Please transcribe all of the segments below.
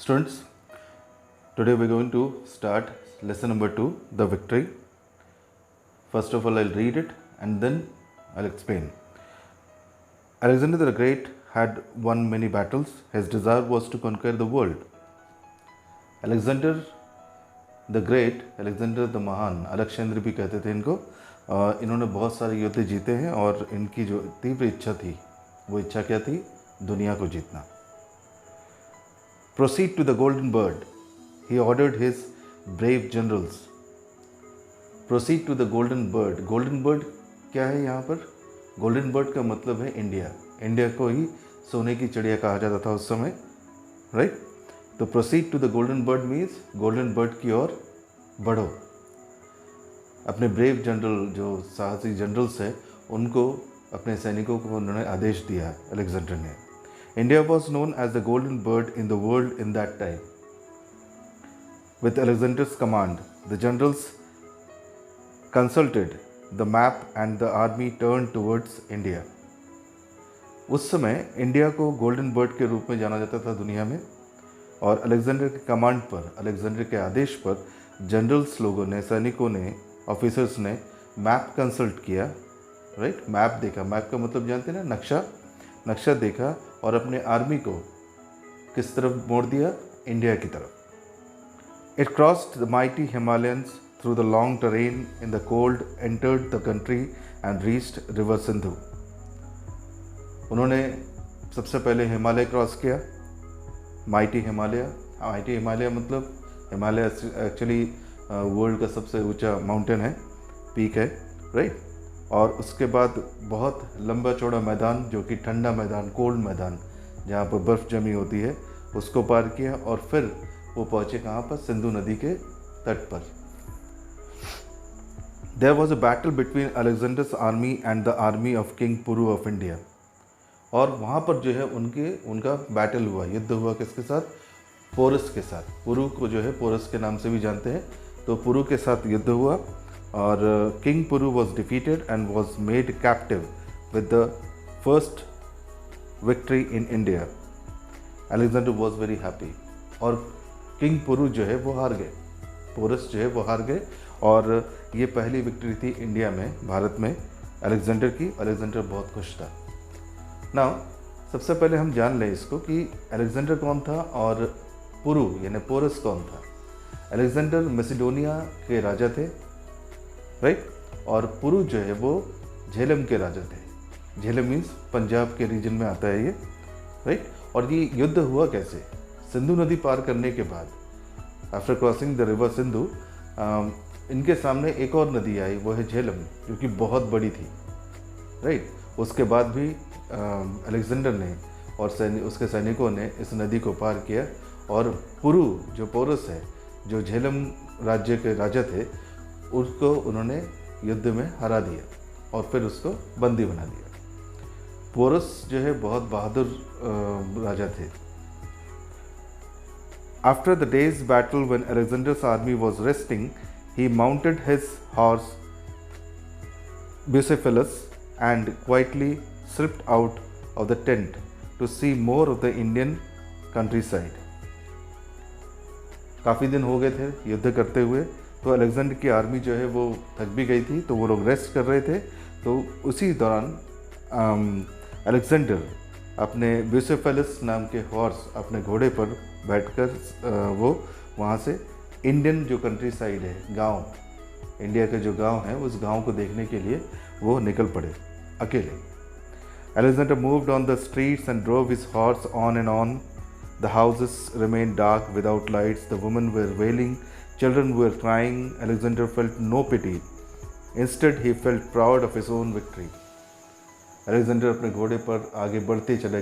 Students, today we're going to start lesson number 2, the victory. First of all, I'll read it and then I'll explain. Alexander the Great had won many battles. His desire was to conquer the world. Alexander the Great, Alexander the महान, Alexander भी कहते थे इनको, इन्होंने बहुत सारे युद्ध जीते हैं और इनकी जो तीव्र इच्छा थी वो इच्छा क्या थी? दुनिया को जीतना. Proceed to the Golden Bird. He ordered his brave generals. Proceed to the Golden Bird. Golden Bird क्या है यहाँ पर? Golden Bird का मतलब है इंडिया. इंडिया को ही सोने की चिड़िया कहा जाता था उस समय, राइट? तो proceed to the Golden Bird means Golden Bird की ओर बढ़ो. अपने ब्रेव जनरल, जो साहसी जनरल्स हैं, उनको, अपने सैनिकों को उन्होंने आदेश दिया अलेक्जेंडर ने. India was known as the golden bird in the world in that time. With Alexander's command, the generals consulted the map and the army turned towards India. उस समय इंडिया को गोल्डन बर्ड के रूप में जाना जाता था दुनिया में, और अलेक्जेंडर के कमांड पर, अलेक्जेंडर के आदेश पर जनरल्स लोगों ने, सैनिकों ने, ऑफिसर्स ने मैप कंसल्ट किया, राइट? मैप देखा. मैप का मतलब जानते हैं ना, नक्शा देखा और अपने आर्मी को किस तरफ मोड़ दिया? इंडिया की तरफ. It crossed the mighty Himalayans through the long terrain in the cold, entered the country and reached river Sindhu. उन्होंने सबसे पहले हिमालय क्रॉस किया, माइटी हिमालय मतलब हिमालय एक्चुअली वर्ल्ड का सबसे ऊंचा माउंटेन है, पीक है, राइट? और उसके बाद बहुत लंबा चौड़ा मैदान, जो कि ठंडा मैदान, कोल्ड मैदान, जहाँ पर बर्फ़ जमी होती है, उसको पार किया और फिर वो पहुँचे कहाँ पर? सिंधु नदी के तट पर. There was a battle between Alexander's army and the army of king Puru of India. और वहाँ पर जो है उनका बैटल हुआ, युद्ध हुआ. किसके साथ? पोरस के साथ. पुरु को जो है पोरस के नाम से भी जानते हैं. तो पुरु के साथ युद्ध हुआ और king Puru was defeated and was made captive with the first victory in India. Alexander was very happy और किंग पुरु जो है वो हार गए, पोरस जो है वो हार गए, और ये पहली विक्ट्री थी इंडिया में, भारत में, अलेक्जेंडर की. अलेक्जेंडर बहुत खुश था. नाउ सबसे पहले हम जान लें इसको कि अलेक्जेंडर कौन था और पुरु यानी पोरस कौन था. अलेक्जेंडर मैसिडोनिया के राजा थे, राइट? और पुरु जो है वो झेलम के राजा थे. झेलम मीन्स पंजाब के रीजन में आता है ये, राइट? और ये युद्ध हुआ कैसे? सिंधु नदी पार करने के बाद, after crossing the river Sindhu, इनके सामने एक और नदी आई, वो है झेलम, जो कि बहुत बड़ी थी, राइट? उसके बाद भी अलेक्जेंडर ने और उसके सैनिकों ने इस नदी को पार किया और पुरु, जो पोरस है, जो झेलम राज्य के राजा थे, उसको उन्होंने युद्ध में हरा दिया और फिर उसको बंदी बना दिया. पोरस जो है बहुत बहादुर राजा थे. After the days battle when Alexander's army was resting, he mounted his horse Bucephalus and quietly slipped out of the tent to see more of the Indian countryside. काफ़ी दिन हो गए थे युद्ध करते हुए, तो अलेक्जेंडर की आर्मी जो है वो थक भी गई थी, तो वो लोग रेस्ट कर रहे थे. तो उसी दौरान अलेक्जेंडर अपने ब्यूसेफेलस नाम के हॉर्स, अपने घोड़े पर बैठकर वो वहाँ से इंडियन जो कंट्री साइड है, गांव, इंडिया के जो गांव हैं, उस गांव को देखने के लिए वो निकल पड़े अकेले. Alexander moved on the streets and drove his horse on and on. The houses remained dark without lights. The women were wailing. Children were crying. Alexander felt no pity. Instead, he felt proud of his own victory. Alexander अपने घोड़े पर आगे बढ़ते चले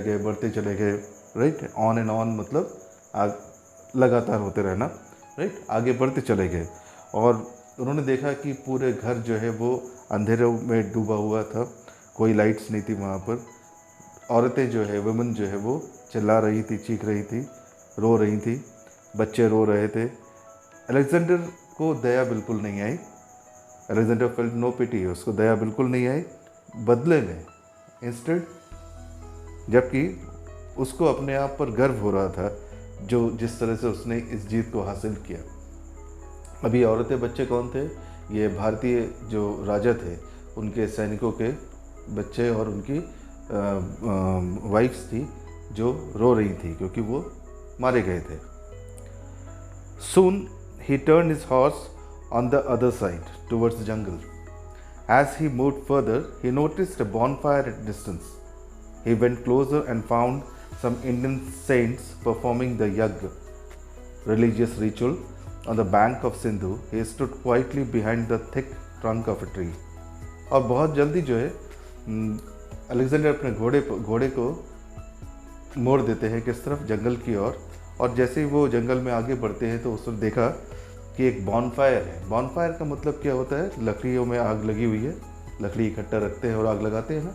गए, right? On and on मतलब लगातार होते रहना, राइट? आगे बढ़ते चले गए और उन्होंने देखा कि पूरे घर जो है वो अंधेरों में डूबा हुआ था, कोई लाइट्स नहीं थी वहाँ पर. औरतें जो है, वुमेन जो है वो चिल्ला रही थी, चीख रही थी, रो रही थी, बच्चे रो रहे थे. अलेक्जेंडर को दया बिल्कुल नहीं आई. अलेक्जेंडर फेल्ट नो पिटी, उसको दया बिल्कुल नहीं आई. बदले में इंस्टेड, जबकि उसको अपने आप पर गर्व हो रहा था जो जिस तरह से उसने इस जीत को हासिल किया। अभी औरतें बच्चे कौन थे? ये भारतीय जो राजा थे उनके सैनिकों के बच्चे और उनकी वाइफ्स थी जो रो रही थी क्योंकि वो मारे गए थे। Soon he turned his horse on the other side towards the jungle. As he moved further, he noticed a bonfire at distance. He went closer and found some Indian saints performing the yagya, religious ritual, on the bank of Sindhu. He stood quietly behind the thick trunk of a tree. और बहुत जल्दी जो है Alexander अपने घोड़े को मोड़ देते हैं किस तरफ? जंगल की ओर। और जैसे ही वो जंगल में आगे बढ़ते हैं तो उसने देखा कि एक बॉनफायर है। बॉनफायर का मतलब क्या होता है? लकड़ियों में आग लगी हुई है, लकड़ी इकट्ठा रखते हैं और आग लगाते हैं ना,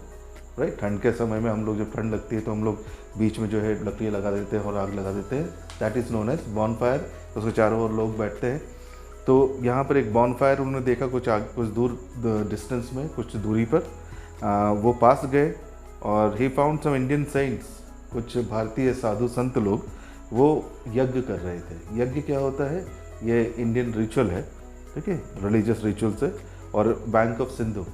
राइट। ठंड के समय में हम लोग जब ठंड लगती है तो हम लोग बीच में जो है लकड़ियाँ लगा देते हैं और आग लगा देते हैं, that is known as bonfire. उसके चारों ओर लोग बैठते हैं। तो यहाँ पर एक बॉनफायर उन्होंने देखा कुछ दूर डिस्टेंस में, कुछ दूरी पर। वो पास गए और he found some Indian saints, कुछ भारतीय साधु संत लोग वो यज्ञ कर रहे थे। यज्ञ क्या होता है? ये इंडियन रिचुअल है, ठीक है, रिलीजियस रिचुअल्स है। और बैंक ऑफ सिंधु,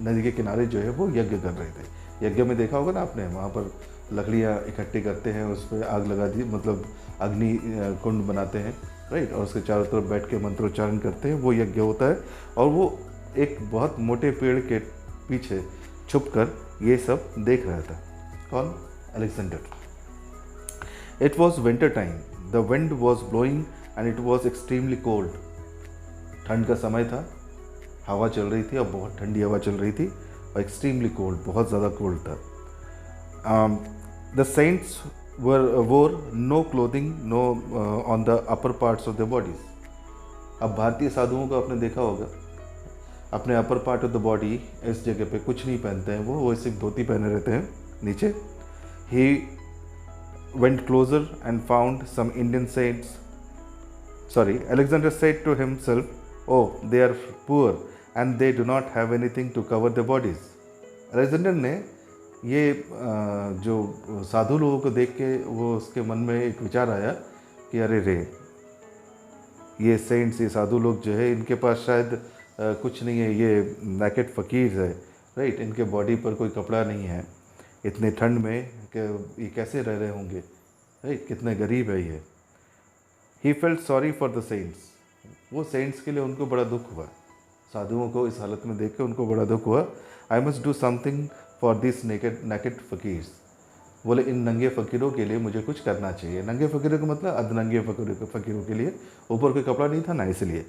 नदी के किनारे जो है वो यज्ञ कर रहे थे। यज्ञ में देखा होगा ना आपने, वहाँ पर लकड़ियाँ इकट्ठी करते हैं, उस पर आग लगा दी, मतलब अग्नि कुंड बनाते हैं, राइट। और उसके चारों तरफ बैठ के मंत्रोच्चारण करते हैं, वो यज्ञ होता है। और वो एक बहुत मोटे पेड़ के पीछे छुपकर ये सब देख रहा था। कौन? Alexander. It was winter time, the wind was blowing and it was extremely cold. ठंड का समय था, हवा चल रही थी और बहुत ठंडी हवा चल रही थी और एक्सट्रीमली कोल्ड, बहुत ज़्यादा कोल्ड था। The saints wore no clothing no on the upper parts of their bodies. अब भारतीय साधुओं को आपने देखा होगा, अपने upper part of the body इस जगह पे कुछ नहीं पहनते हैं, वो सिर्फ धोती पहने रहते हैं नीचे। He went closer and found some Indian saints. Alexander said to himself, "Oh, they are poor and they do not have anything to cover their bodies." Alexander ने ये जो साधु लोगों को देख के वो उसके मन में एक विचार आया कि अरे रे, ये सेंट्स, ये साधु लोग जो है इनके पास शायद कुछ नहीं है, ये नैकेड फ़कीर है, राइट। इनके बॉडी पर कोई कपड़ा नहीं है, इतने ठंड में ये कैसे रह रहे होंगे, राइट, कितने गरीब है ये। He felt sorry for the saints, वो सेंट्स के लिए उनको बड़ा दुख हुआ, साधुओं को इस हालत में देख के उनको बड़ा दुख हुआ। I must do something for this naked fakirs, बोले इन नंगे फ़कीरों के लिए मुझे कुछ करना चाहिए। नंगे फ़कीरों का मतलब अधनंगे फ़कीरों के लिए, ऊपर कोई कपड़ा नहीं था ना, इसलिए।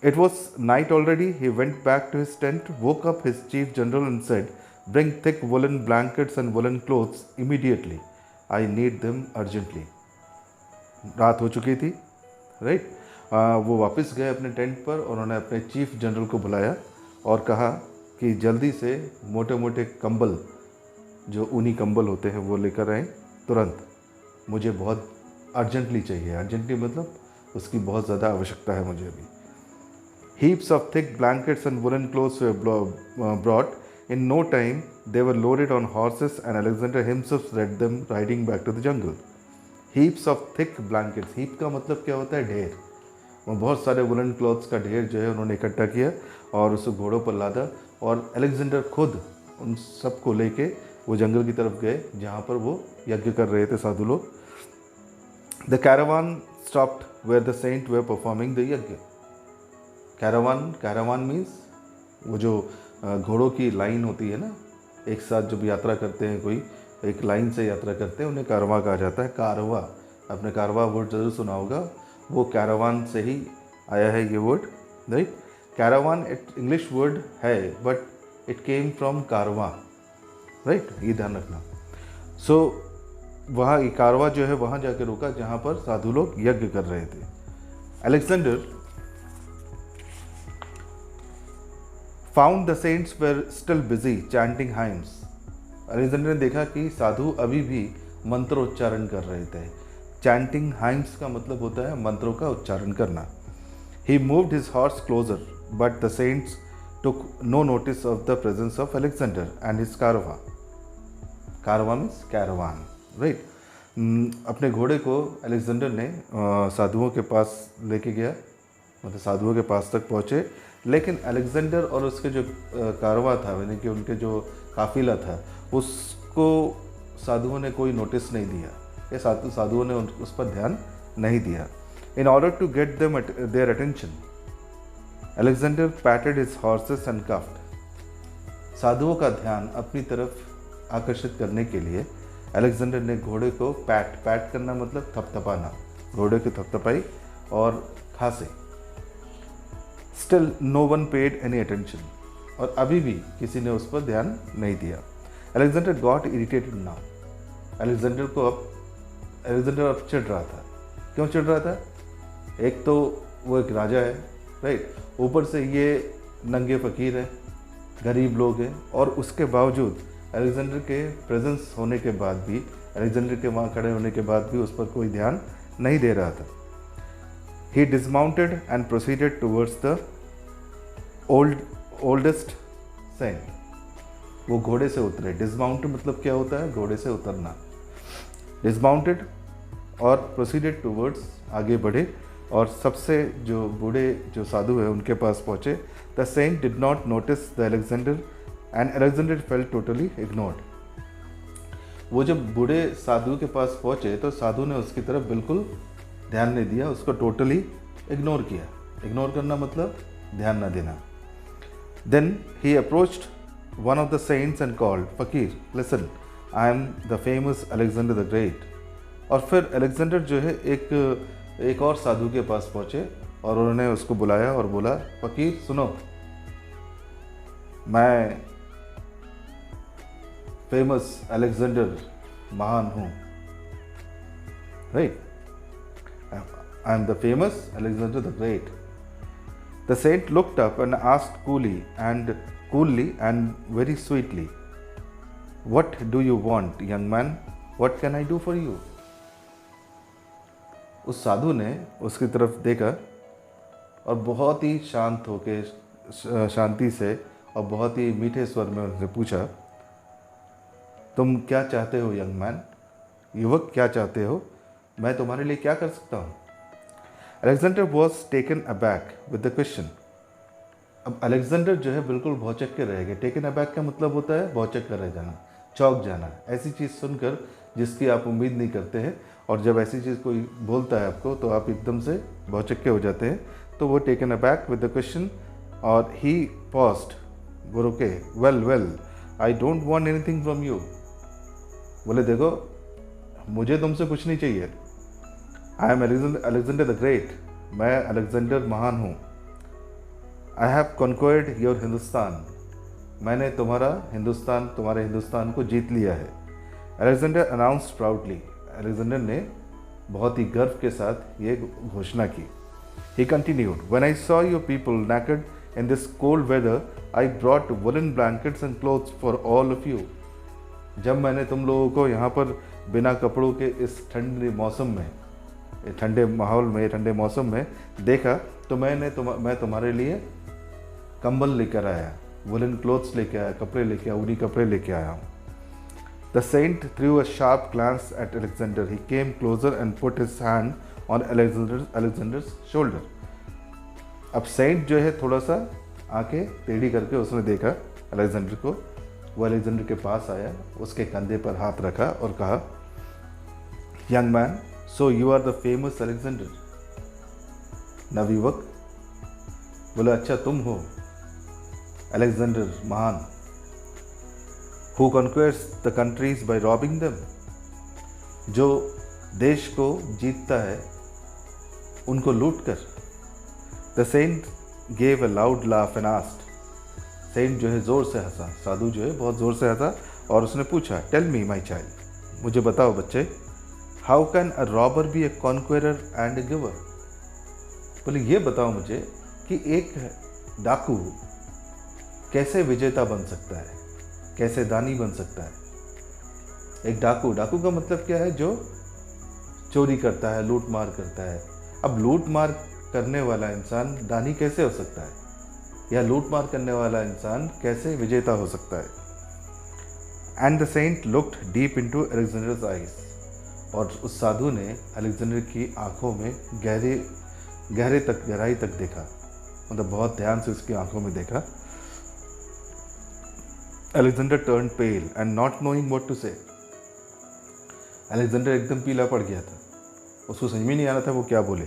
It was night already, he went back to his tent, woke up his chief general and said, bring thick woollen blankets and woollen clothes immediately, I need them urgently. रात हो चुकी थी, राइट। वो वापस गए अपने टेंट पर और उन्होंने अपने चीफ जनरल को बुलाया और कहा कि जल्दी से मोटे मोटे कंबल, जो ऊनी कंबल होते हैं वो लेकर आएँ तुरंत, मुझे बहुत अर्जेंटली चाहिए। अर्जेंटली मतलब उसकी बहुत ज़्यादा आवश्यकता है मुझे अभी। Heaps of thick blankets and woollen clothes were brought. In no time they were loaded on horses and Alexander himself led them riding back to the jungle. Heaps of thick blankets, heap का मतलब क्या होता है? ढेर। वो बहुत सारे woollen clothes का ढेर जो है उन्होंने इकट्ठा किया और उसे घोड़ों पर लादा और अलेक्जेंडर खुद उन सबको लेके वो जंगल की तरफ गए जहाँ पर वो यज्ञ कर रहे थे साधु लोग। The caravan stopped where the saint were performing the yagya. Caravan means वो जो घोड़ों की लाइन होती है ना, एक साथ जब यात्रा करते हैं, कोई एक लाइन से यात्रा करते हैं, उन्हें कारवा कहा जाता है। कारवा, आपने कारवा वर्ड ज़रूर सुना होगा, वो कैरावान से ही आया है ये word, right. Caravan English word है बट इट केम फ्रॉम कारवा, राइट, ये ध्यान रखना। सो वहाँ कारवा जो है वहाँ जाके रुका जहाँ पर साधु लोग यज्ञ कर रहे थे। Alexander found the saints were still busy chanting hymns. Alexander ने देखा कि साधु अभी भी मंत्रोच्चारण कर रहे थे। चैंटिंग हाइम्स का मतलब होता है मंत्रों का उच्चारण करना। He moved his horse closer but the saints took no notice of the presence of Alexander and his caravan. Caravan means caravan, right? अपने घोड़े को अलेक्जेंडर ने साधुओं के पास लेके गया, मतलब साधुओं के पास तक पहुँचे, लेकिन अलेक्जेंडर और उसके जो कारवां था, यानी कि उनके जो काफिला था, उसको साधुओं ने कोई नोटिस नहीं दिया, या साधुओं ने उस पर ध्यान नहीं दिया। In order to get them their attention Alexander patted his horses and coughed. साधुओं का ध्यान अपनी तरफ आकर्षित करने के लिए अलेक्जेंडर ने घोड़े को पैट करना मतलब थपथपाना, घोड़े की थपथपाई और खांसे। Still no one paid any attention, और अभी भी किसी ने उस पर ध्यान नहीं दिया। Alexander got irritated now. Alexander अब चिढ़ रहा था। क्यों चिढ़ रहा था? एक तो वो एक राजा है, राइट, ऊपर से ये नंगे फ़कीर है, गरीब लोग हैं, और उसके बावजूद अलेक्जेंडर के प्रेजेंस होने के बाद भी, अलेक्जेंडर के वहाँ खड़े होने के बाद भी उस पर कोई ध्यान नहीं दे रहा था। He dismounted and proceeded towards the oldest saint. वो घोड़े से उतरे। डिसमाउंट मतलब क्या होता है? घोड़े से उतरना। डिसमाउंटेड और प्रोसीडेड टूवर्ड्स, आगे बढ़े, और सबसे जो बूढ़े जो साधु है उनके पास पहुँचे। The saint did not notice the Alexander and Alexander felt totally ignored. वो जब बूढ़े साधु के पास पहुँचे तो साधु ने उसकी तरफ बिल्कुल ध्यान नहीं दिया, उसको टोटली इग्नोर किया। इग्नोर करना मतलब ध्यान ना देना। Then he approached one of the saints and called, fakir listen, I am the famous Alexander the Great. और फिर अलेक्जेंडर जो है एक और साधु के पास पहुँचे और उन्होंने उसको बुलाया और बोला, फकीर सुनो, मैं फेमस अलेक्जेंडर महान हूँ, right, I am the famous Alexander the Great. The saint looked up and asked coolly and very sweetly, what do you want, young man? What can I do for you? उस साधु ने उसकी तरफ देखा और बहुत ही शांत होके, शांति से और बहुत ही मीठे स्वर में उनसे पूछा, तुम क्या चाहते हो यंग मैन? युवक क्या चाहते हो? मैं तुम्हारे लिए क्या कर सकता हूँ? Alexander was taken aback with the question. अब अलेक्जेंडर जो है बिल्कुल भौचक के रह गए। टेकन अबैक का मतलब होता है भौचक कर रह जाना, चौंक जाना, ऐसी चीज़ सुनकर जिसकी आप उम्मीद नहीं करते हैं, और जब ऐसी चीज़ कोई बोलता है आपको तो आप एकदम से भौचक के हो जाते हैं। तो वो taken aback with the question, और ही पॉज्ड, वो रुके। Well I don't want anything from you. बोले देखो, मुझे तुमसे कुछ नहीं चाहिए। I am Alexander the great, मैं अलेक्जेंडर महान हूँ। आई हैव कॉन्क्वर्ड योर हिंदुस्तान, मैंने तुम्हारे हिंदुस्तान को जीत लिया है। अलेक्जेंडर अनाउंस्ड प्राउडली, अलेक्जेंडर ने बहुत ही गर्व के साथ ये घोषणा की। ही continued, when I saw your people naked in this cold whether I brought woollen blankets and clothes for all of you. जब मैंने तुम लोगों को यहाँ पर बिना कपड़ों के इस ठंडे मौसम में, ठंडे माहौल में, ठंडे मौसम में देखा, तो मैं तुम्हारे लिए कंबल लेकर आया, वुलन क्लोथ्स लेके आया, कपड़े लेके आया, ऊनी कपड़े लेके आया हूँ। The saint threw a sharp glance at Alexander, he came closer and put his hand on Alexander's shoulder. अब सेंट जो है थोड़ा सा आंखें टेढ़ी करके उसने देखा अलेक्जेंडर को। वो अलेक्जेंडर के पास आया, उसके कंधे पर हाथ रखा और कहा, young man, so you are the famous Alexander. नवयुवक बोला, अच्छा तुम हो अलेक्जेंडर महान, who conquers the countries by robbing them, जो देश को जीतता है उनको लूट कर। The saint gave a loud laugh and asked, saint जो है ज़ोर से हंसा, साधु जो है बहुत ज़ोर से हंसा और उसने पूछा, टेल मी माई चाइल्ड, मुझे बताओ बच्चे, how can a robber be a conqueror and a giver. बोले ये बताओ मुझे कि एक डाकू कैसे विजेता बन सकता है, कैसे दानी बन सकता है। एक डाकू का मतलब क्या है? जो चोरी करता है, लूट मार करता है। अब लूट मार करने वाला इंसान दानी कैसे हो सकता है, या लूट मार करने वाला इंसान कैसे विजेता हो सकता है? And the saint looked deep into Alexander's eyes, और उस साधु ने अलेक्जेंडर की आंखों में गहराई तक देखा, मतलब बहुत ध्यान से उसकी आंखों में देखा। Alexander turn pale and not knowing what to say. Alexander एकदम पीला पड़ गया था, उसको समझ में नहीं आ रहा था वो क्या बोले।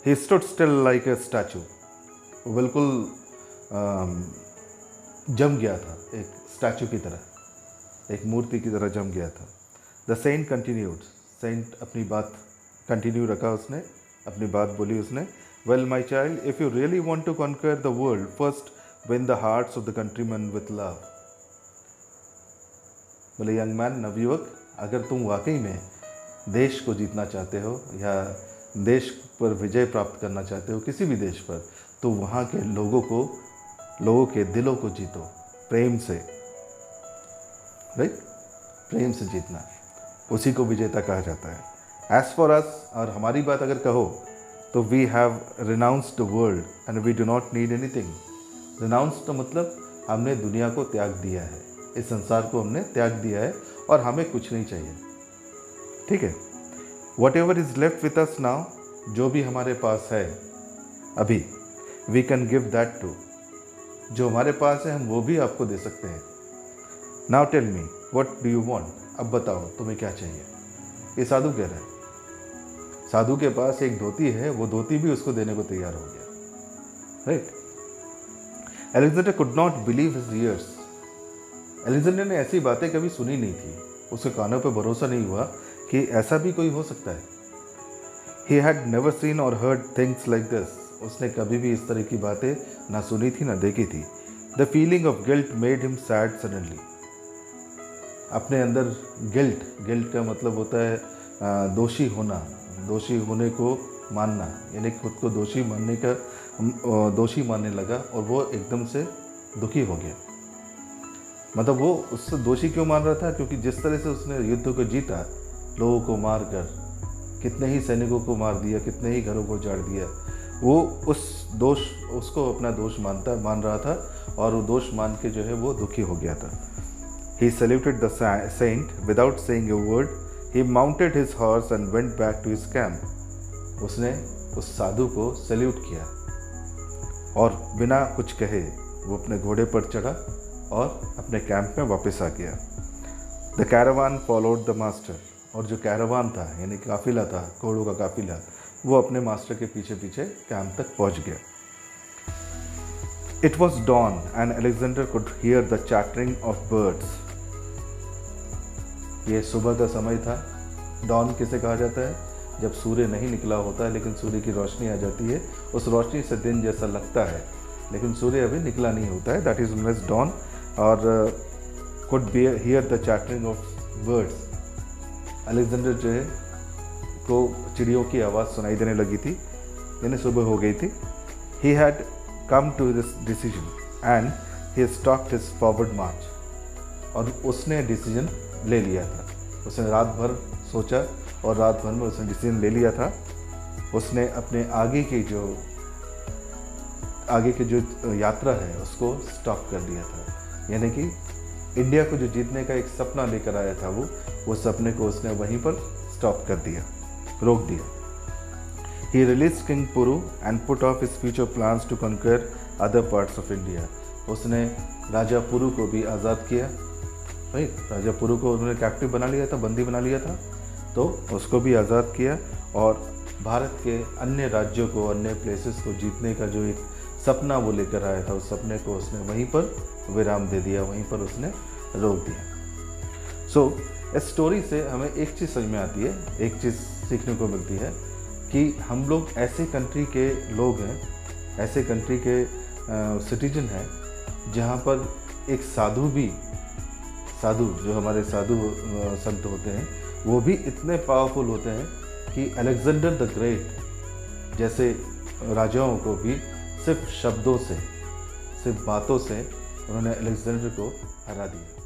He stood still like a statue, वो बिल्कुल जम गया था, एक स्टैचू की तरह, एक मूर्ति की तरह जम गया था। द सेंट कंटिन्यूड, सेंट अपनी बात कंटिन्यू रखा, उसने अपनी बात बोली उसने। Well my child, if you really want to conquer the world, first win the hearts of the countryman with love. बोले यंग मैन, नवयुवक, अगर तुम वाकई में देश को जीतना चाहते हो या देश पर विजय प्राप्त करना चाहते हो, किसी भी देश पर, तो वहाँ के लोगों के दिलों को जीतो, प्रेम से, राइट, प्रेम से जीतना, उसी को विजेता कहा जाता है। एज फॉर अस, और हमारी बात अगर कहो तो we have renounced the world and we do not need anything. Renounce तो मतलब हमने दुनिया को त्याग दिया है, इस संसार को हमने त्याग दिया है और हमें कुछ नहीं चाहिए, ठीक है। Whatever is left with us now, जो भी हमारे पास है अभी, we can give that to, जो हमारे पास है हम वो भी आपको दे सकते हैं। Now tell me what do you want, अब बताओ तुम्हें क्या चाहिए। ये साधु कह रहा है, साधु के पास एक धोती है, वो धोती भी उसको देने को तैयार हो गया, right. Alexander could not believe his years. Alexander ने ऐसी बातें कभी सुनी नहीं थी, उसके कानों पे भरोसा नहीं हुआ कि ऐसा भी कोई हो सकता है। ही हैड नेवर सीन और हर्ड थिंग्स लाइक दिस, उसने कभी भी इस तरह की बातें ना सुनी थी ना देखी थी। The feeling of guilt made him sad suddenly. अपने अंदर गिल्ट का मतलब होता है दोषी होना, दोषी होने को मानना, यानी खुद को दोषी मानने लगा और वो एकदम से दुखी हो गया। मतलब वो उससे दोषी क्यों मान रहा था, क्योंकि जिस तरह से उसने युद्ध को जीता, लोगों को मार कर, कितने ही सैनिकों को मार दिया, कितने ही घरों को उजाड़ दिया, वो उसको अपना दोष मान रहा था और वो दोष मान के जो है वो दुखी हो गया था। He saluted the saint without saying a word. He mounted his horse and went back to his camp. उसने उस साधु को सैल्यूट किया और बिना कुछ कहे वो अपने घोड़े पर चढ़ा और अपने कैंप में वापस आ गया। The caravan followed the master. और जो कैरावान था, यानी काफिला था, घोड़ों का काफिला, वो अपने मास्टर के पीछे पीछे कैंप तक पहुंच गया। It was dawn and Alexander could hear the chattering of birds. ये सुबह का समय था। डॉन किसे कहा जाता है? जब सूर्य नहीं निकला होता है लेकिन सूर्य की रोशनी आ जाती है, उस रोशनी से दिन जैसा लगता है लेकिन सूर्य अभी निकला नहीं होता है, that is known as dawn. और could be hear the chattering of birds. Alexander जो है को चिड़ियों की आवाज़ सुनाई देने लगी थी, यानी सुबह हो गई थी। He had come to this decision and he stopped his forward march. और उसने डिसीजन ले लिया था, उसने रात भर सोचा और रात भर में उसने डिसीजन ले लिया था। उसने अपने आगे की जो यात्रा है उसको स्टॉप कर दिया था, यानी कि इंडिया को जो जीतने का एक सपना लेकर आया था वो सपने को उसने वहीं पर स्टॉप कर दिया, रोक दिया। He released King Puru and put off his future plans to conquer other parts of India. उसने राजा पुरु को भी आज़ाद किया, राइट। राजा पुरु को उन्होंने कैप्टिव बना लिया था, बंदी बना लिया था, तो उसको भी आज़ाद किया और भारत के अन्य राज्यों को, अन्य प्लेसेस को जीतने का जो एक सपना वो लेकर आया था, उस सपने को उसने वहीं पर विराम दे दिया, वहीं पर उसने रोक दिया। सो इस स्टोरी से हमें एक चीज़ समझ में आती है, एक चीज़ सीखने को मिलती है कि हम लोग ऐसे कंट्री के लोग हैं, ऐसे कंट्री के सिटीजन हैं जहाँ पर एक साधु जो हमारे साधु संत होते हैं वो भी इतने पावरफुल होते हैं कि अलेक्जेंडर द ग्रेट जैसे राजाओं को भी सिर्फ शब्दों से, सिर्फ बातों से उन्होंने अलेक्जेंडर को हरा दिया।